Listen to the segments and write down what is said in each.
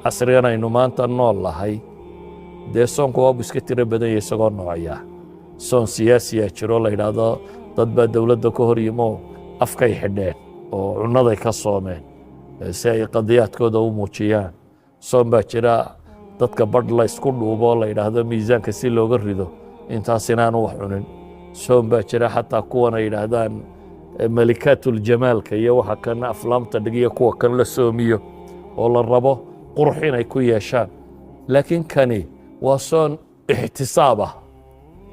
casrigan aynu maanta nool lahay dee soonku waabu iska tiro badan yahay isagoo noocaya soon siyaasiya jiro la yidhaahdo dad baa dowladda ka hor yimo afkay xidheen oo cunnaday ka soomeen si ay qadiyaadkooda u muujiyaan soon baa jira dadka badh la isku dhuubo la yidhaahdo miisaanka si looga rido intaas inaanu wax cunin soon baa jira xataa kuwan ay yidhaahdaan malikaatuljamaalka iyo waxa kan aflaamta dhigiyo kuwa kan la soomiyo oo la rabo qurux inay ku yeeshaan laakiin kani waa soon ixtisaab ah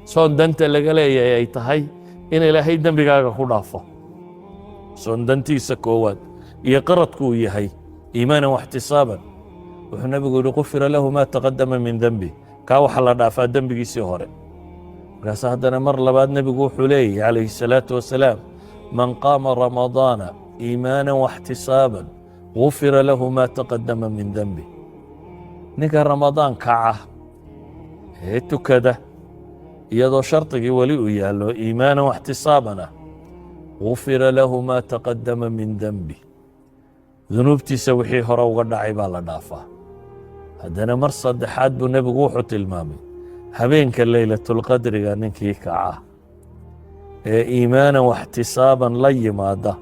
soon danta laga leeyahay ay tahay in ilaahay dembigaaga ku dhaafo soon dantiisa koowaad iyo qaradku uu yahay iimaanan waxtisaaban wuxuu nabigu yidhi qufira lahu maa taqadama min dembi kaa waxa la dhaafaa dembigiisii hore markaas haddana mar labaad nebigu wuxuu leeyahy calayhi الsalaatu wasalaam man qaama ramadaana iimaanan waxtisaaban gufira lahu maa taqadama min dembi ninka ramadaan kaca ee tukada iyadoo shardigii weli uu yaallo iimaanan waxtisaabana gufira lahu maa taqadama min dembi dunuubtiisa wixii hore uga dhacay baa la dhaafaa haddana mar saddexaad buu nebigu wuxuu tilmaamay habeenka leylatulqadriga ninkii kaca ee iimaanan waxtisaaban la yimaada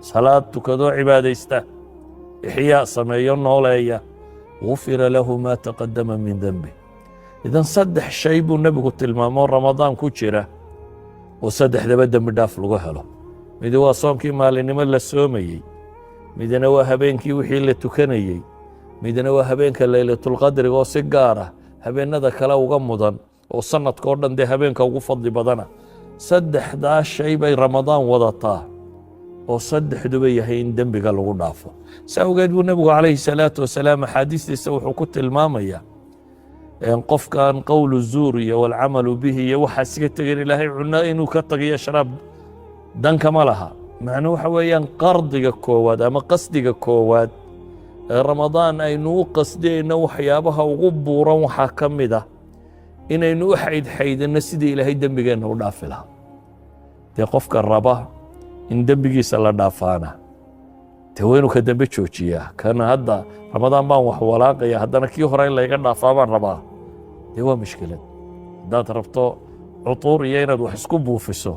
salaad tukadoo cibaadaysta إحياء سميون نوليا غفر له ما تقدم من ذنبه إذا صدح شيب النبي قلت المامون رمضان كوتشرة وصدح دبدا مداف لغهله ميدي واصوم كي مالي نمال السومي ميدي نواهبين كي وحي اللي تكنيي ميدي نواهبين كالليلة القدر وسيقارة هبين نذا كلا وغمضا وصنة كوردن دي هبين كوفض بدنا صدح دا شيب رمضان وضطاه oo saddexduba yahay in dembiga lagu dhaafo saa ogeed buu nebigu calayhi salaatu wasalaam axaadiistiisa wuxuu ku tilmaamayaa qofkan qowlu zuur iyo walcamalu bihi iyo waxaa iska tegin ilaahay cunno inuu ka tagiyo sharaab dankama laha macnuu waxa weeyaan qardiga koowaad ama qasdiga koowaad ee ramadaan aynu u qasdiyayno waxyaabaha ugu buuran waxaa ka mid ah inaynu u xaydxaydinno sidii ilaahay dembigeenna u dhaafi lahaa dee qofka raba in dembigiisa la dhaafaana dee waa inuu ka dembe joojiyaa kana hadda ramadaan baan wax walaaqaya haddana kii hore in layga dhaafaa baan rabaa dee waa mushkilad haddaad rabto cutuur iyo inaad wax isku buufiso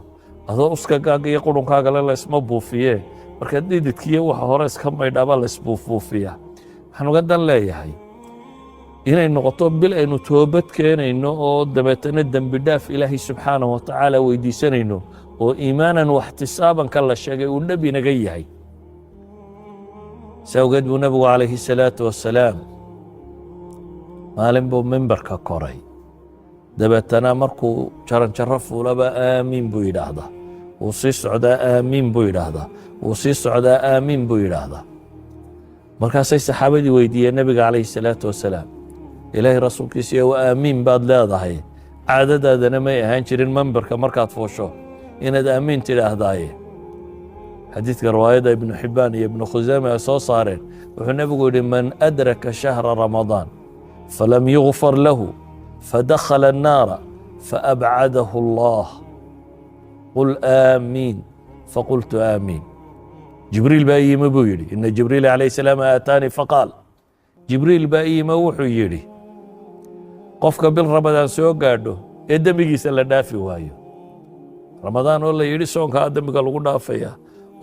adoo uskagaaga iyo qurunkaagale laysma buufiyee marka dhididkiiyo waxa hore iska maydhaabaa laysbuufbuufiyaa waxaan uga dan leeyahay inay noqoto bil aynu toobad keenayno oo dabeetana dembi dhaaf ilaahay subxaanahu watacaala weydiisanayno oo iimaanan waxtisaaban ka la sheegay uu nebi naga yahay saa ogeed buu nebigu calayhi salaatu wasalaam maalin buu mimbarka koray dabeetana markuu jaranjaro fuulaba aamiin buu yidhaahdaa wuu sii socdaa aamiin buu yidhaahdaa wuu sii socdaa aamiin buu yidhaahdaa markaasay saxaabadii weydiiyeen nebiga calayhi salaatu wasalaam ilaahay rasuulkiisiiyo wa aamiin baad leedahay caadadaadana may ahaan jirin mimbarka markaad fuusho inaad aamiin tidhaahdaaye xadiidka riwaayadda ibnu xibbaan iyo ibnu khusaame ay soo saareen wuxuu nebigu yidhi man adraka shahra ramadaan falam yugfar lahu fadakhala annaara faabcadahu allah qul aamiin faqultu aamiin jibriil baa yimi buu yidhi ina jibriil calayhi salaam aataanii faqaal jibriil baa yimi wuxuu yidhi qofka bil ramadaan soo gaadho ee dembigiisa la dhaafi waayo ramadaan oo la yidhi soonkaa dembiga lagu dhaafaya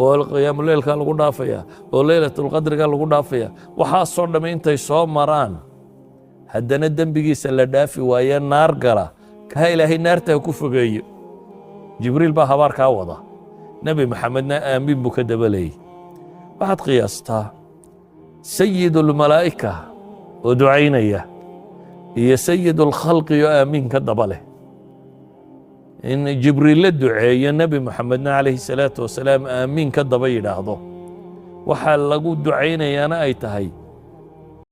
oo qiyaamuleylka lagu dhaafaya oo leylatulqadriga lagu dhaafaya waxaasoo dhamme intay soo maraan haddana dembigiisa la dhaafi waaye naar gala kaa ilaahay naarta ha ku fogeeyo jibriil baa habaar kaa wada nebi maxamedna aamiin buu ka dabalayey waxaad qiyaastaa sayidulmalaa'ika oo ducaynaya iyo sayidulkhalqi oo aamiin ka daba leh in jibriil la duceeyo nebi moxamedna calayhi salaatu wasalaam aamiin ka daba yidhaahdo waxaa lagu ducaynayaana ay tahay